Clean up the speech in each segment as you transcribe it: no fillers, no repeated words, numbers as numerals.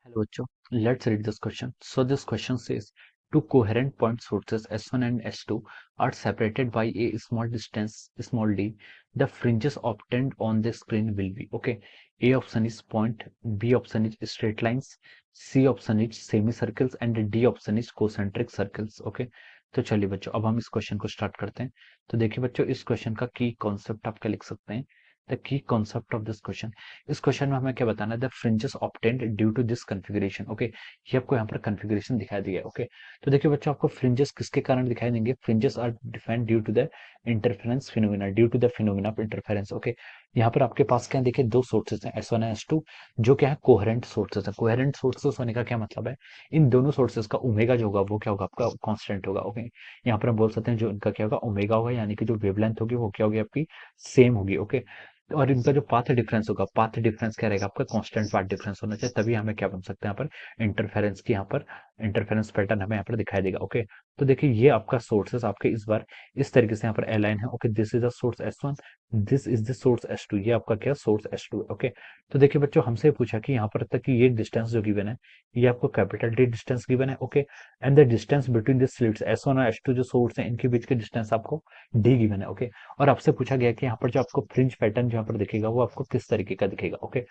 Hello, Joe. Let's read this question. So this question says, two coherent point sources S1 and S2 are separated by a small distance, small d. The fringes obtained on the screen will be, okay. A option is point, B option is straight lines, C option is semicircles and D option is concentric circles, okay. तो चलिए बच्चों, अब हम इस question को start करते हैं। तो देखिए बच्चों, इस क्वेश्चन का की कॉन्सेप्ट आप क्या लिख सकते हैं। The key concept of this question, इस क्वेश्चन में हमें क्या बताना है, the fringes obtained due to this configuration, okay. ये आपको यहाँ पर कॉन्फ़िगरेशन दिखाई दिया है, ओके। तो देखिए बच्चों, आपको फ्रिंजेस किसके कारण दिखाई देंगे, fringes are defined due to the interference phenomena, due to the phenomena of interference, okay. यहाँ पर आपके पास क्या है, देखिए दो सोर्सेज हैं S1 और S2, जो क्या है कोहेरेंट सोर्सेज है। कोहेरेंट सोर्सेज होने का क्या मतलब है, इन दोनों सोर्सेज का ओमेगा जो होगा वो क्या होगा, आपका कांस्टेंट होगा, ओके। यहाँ पर हम बोल सकते हैं जो इनका क्या होगा, ओमेगा होगा, यानी कि जो वेवलेंथ होगी वो क्या होगी, आपकी सेम होगी, ओके। और इनका जो पाथ डिफरेंस होगा, पाथ डिफरेंस क्या रहेगा, आपका कांस्टेंट पाथ डिफरेंस होना चाहिए, तभी हमें क्या बन सकता है यहाँ पर इंटरफेरेंस की, यहाँ पर इंटरफेरेंस पैटर्न हमें यहाँ पर दिखाई देगा, ओके। तो देखिए ये आपका सोर्सेस आपके इस बार इस तरीके से यहाँ पर अलाइन है, okay. This is the source S1, this is the source S2, ये आपका क्या सोर्स S2 है, ओके। तो देखिए बच्चों, हमसे पूछा कि यहाँ पर तक कि ये डिस्टेंस जो गिवन है, ये आपको कैपिटल डी डिस्टेंस गिवन है, okay. And the distance between this slits S1 और S2 जो सोर्स है, इनके बीच के डिस्टेंस आपको डी गिवन है, ओके। और आपसे पूछा गया कि यहाँ पर जो आपको फ्रिंज पैटर्न जो यहाँ पर दिखेगा वो आपको किस तरीके का दिखेगा, ओके।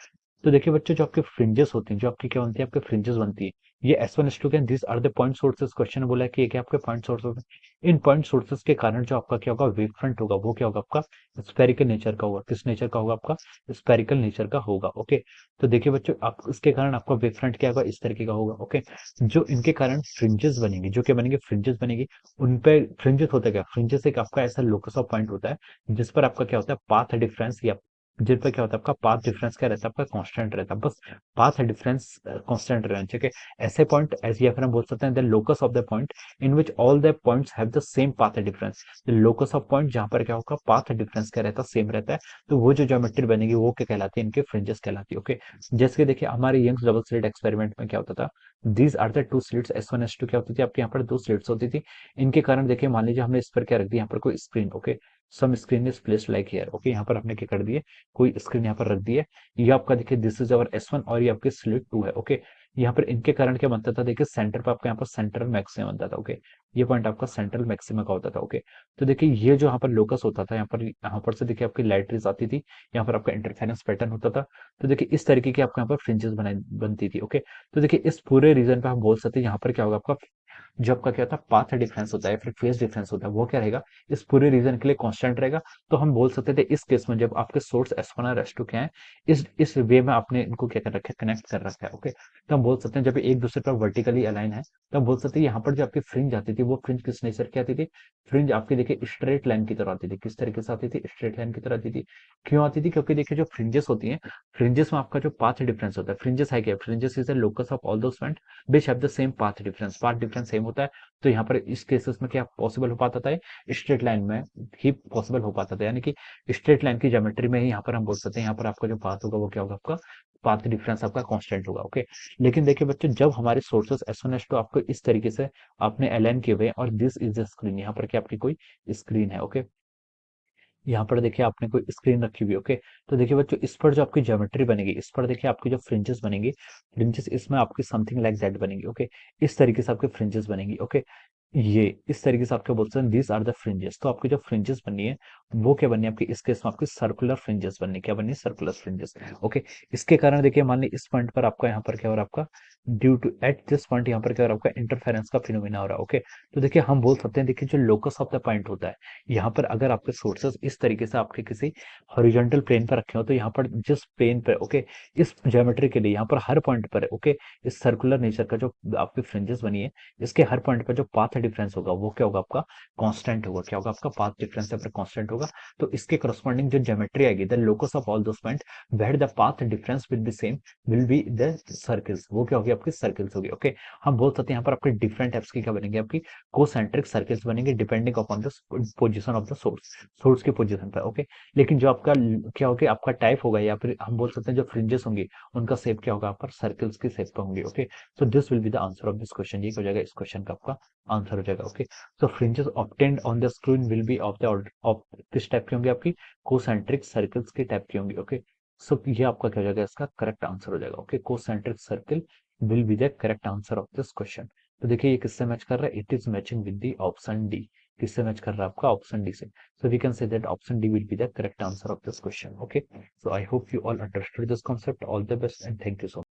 तो देखिए बच्चों, जो आपके फ्रिंजेस होती हैं, जो आपकी क्या बनती है, आपके फ्रिंजेस बनती है, ये S1 S2 के this are the point sources, question बोला है कि ये क्या आपके पॉइंट सोर्सेस हैं। इन पॉइंट सोर्सेस के कारण जो आपका क्या होगा, वेव फ्रंट होगा, वो क्या होगा, आपका स्फेरिकल नेचर का होगा। किस नेचर का होगा, आपका स्फेरिकल नेचर का होगा, ओके। तो देखिए बच्चों, आप इसके कारण आपका वेव फ्रंट क्या होगा, इस तरीके का होगा, ओके। जो इनके कारण फ्रिंजेस बनेंगे, जो क्या बनेंगे, फ्रिंजेस बनेगी। उन पे फ्रिंजेस होता है क्या, फ्रिंजेस एक आपका ऐसा लोकस ऑफ पॉइंट होता है जिस पर आपका क्या होता है, पाथ डिफरेंस, या जिन पर क्या होता है, आपका पाथ डिफरेंस क्या रहता है, आपका कांस्टेंट रहता है, बस पाथ डिफरेंस कांस्टेंट रहना चाहिए, ठीक है। ऐसे पॉइंट ऐसे, या फिर हम बोल सकते हैं the locus of the point in which all the points have the same path difference. The locus of point जहां पर क्या होगा, पाथ डिफरेंस क्या रहता है, सेम रहता है, तो वो जो ज्योमेट्री बनेगी वो क्या कहलाती है, इनके फ्रिंजेस कहलाती है, ओके। जैसे कि देखिए हमारे यंग्स डबल स्लिट एक्सपेरिमेंट में क्या होता था, these are the two slits S1 S2, क्या होती थी आपके यहाँ पर दो स्लिट्स होती थी। इनके कारण देखिए, मान लीजिए हमने इस पर क्या रख दिया, यहाँ पर कोई screen, okay. Some screen is placed like here, okay. यहाँ पर हमने क्या कर दिए, कोई स्क्रीन यहाँ पर रख दी है। ये आपका देखिए दिस इज अवर S1 और ये आपके स्लिट 2 है, ओके। यहाँ पर इनके कारण क्या बनता था, देखिए सेंटर पर आपका यहाँ पर सेंट्रल मैक्सिमम बनता था, ओके। ये पॉइंट आपका सेंट्रल मैक्सिमम का होता था, ओके। तो देखिए ये जो यहाँ पर लोकस होता था, यहाँ पर से देखिए आपकी लाइट रेज आती थी, यहाँ पर आपका इंटरफेरेंस पैटर्न होता था। तो देखिए इस तरीके की आपको यहाँ पर फ्रिंजेस बनाई बनती थी, ओके। तो देखिए इस पूरे रीजन पे हम बोल सकते हैं, यहाँ पर क्या होगा, आपका जो आपका क्या होता है, पाथ डिफरेंस होता है, फिर फेज डिफरेंस होता है, वो क्या रहेगा, इस पूरे रीजन के लिए कांस्टेंट रहेगा। तो हम बोल सकते थे इस केस में, जब आपके सोर्स S1 और S2 के हैं, इस वे में आपने इनको क्या कर रखा है, कनेक्ट कर रखा है, ओके। तो हम बोल सकते हैं जब ये एक दूसरे पर वर्टिकली अलाइन है, तो हम बोल सकते हैं यहाँ पर जो आपकी फ्रिंज आती थी, वो फ्रिंज किस नेचर की आती थी, फ्रिंज आपकी देखिए स्ट्रेट लाइन की तरह आती थी। किस तरीके से आती थी, स्ट्रेट लाइन की तरह आती थी। क्यों आती थी, क्योंकि देखिए जो फ्रिंजेस होती हैं, फ्रिंजेस में आपका जो पाथ डिफरेंस होता है, फ्रिंजेस है क्या, fringes is the locus of all those point which have the same path difference, path difference same होता है। तो यहाँ पर इस केसेस में क्या पॉसिबल हो पाता था, स्ट्रेट लाइन में ही पॉसिबल हो पाता था, यानी कि स्ट्रेट लाइन की ज्योमेट्री में ही यहाँ पर हम बोल सकते हैं, यहाँ पर आपका जो पाथ होगा वो क्या होगा, आपका पाथ डिफरेंस आपका कांस्टेंट होगा, ओके। लेकिन देखिए बच्चों, जब हमारे सोर्सेस S1 S2 आपको इस तरीके से आपने अलाइन किए हुए हैं, और दिस इज द स्क्रीन, यहाँ पर क्या आपकी कोई स्क्रीन है, ओके। यहाँ पर देखिए आपने कोई स्क्रीन रखी हुई, ओके। तो देखिए बच्चों, इस पर जो आपकी ज्योमेट्री बनेगी, इस पर देखिए आपकी जो फ्रिंजेस बनेगी, फ्रिंजेस इसमें आपकी समथिंग लाइक दैट बनेगी, ओके। इस तरीके से आपके फ्रिंजेस बनेगी, ओके। ये इस तरीके से आपके बोलते हैं दीज आर द फ्रिंजेस। तो आपकी जो फ्रिंजेस बनी है, वो क्या बनी है, आपकी इस केस में आपकी सर्कुलर फ्रिंजेस बननी, क्या बनी, सर्कुलर फ्रिंजेस, ओके। इसके कारण देखिए, मान ली इस पॉइंट पर आपका यहाँ पर क्या हो रहा है, आपका due to at this point यहाँ पर क्या हो रहा है, आपका इंटरफेरेंस का फिनोमिना हो रहा है, ओके। तो देखिए हम बोल सकते हैं, देखिए जो लोकस ऑफ द पॉइंट होता है, यहाँ पर अगर आपके सोर्सेस इस तरीके से आपके किसी हॉरिजॉन्टल प्लेन पर रखे हो, तो यहाँ पर जिस प्लेन पर, ओके, इस ज्योमेट्री के लिए यहाँ पर हर पॉइंट पर, ओके, इस सर्कुलर नेचर का जो आपकी फ्रिंजेस बनी है, इसके हर पॉइंट पर जो पाथ डिफरेंस होगा वो क्या होगा, आपका कांस्टेंट होगा। क्या होगा, आपका पाथ डिफरेंस यहाँ पर कांस्टेंट होगा। तो इसके करस्पॉन्डिंग जो ज्योमेट्री आएगी, the locus of all those point where the path difference will be same will be the circles, वो क्या होगी, आपकी सर्कल्स होगी, ओके। हम बोल सकते हैं यहाँ पर आपके डिफरेंट टाइप्स की क्या बनेंगे, आपकी कोसेंट्रिक सर्कल्स बनेंगे, depending upon the position of the source, source की पोजीशन पर, ओके। लेकिन जो आपका क्या होगा, आपका टाइप होगा, या फिर हम बोल सकते हैं जो फ्रिंजेस होंगी, उनका शेप क्या होगा, आप पर सर्कल्स की शेप पर होंगे, okay. So this will be the answer of this question, ये हो जाएगा इस क्वेश्चन का आपका आंसर हो जाएगा, okay. So fringes obtained on the screen will be of the order of किस टाइप की होंगी, आपकी कोसेंट्रिक सर्कल्स के टाइप की होंगी, ओके। सो ये आपका क्या हो जाएगा, इसका करेक्ट आंसर हो जाएगा, okay. Concentric circle will be the correct answer of this question. तो देखिए ये किससे मैच कर रहा है, it is matching with the option D. किससे मैच कर रहा है आपका, ऑप्शन डी से। So we can say that option D will be the correct answer of this question. Okay, so I hope you all understood this concept. All the best and thank you so much.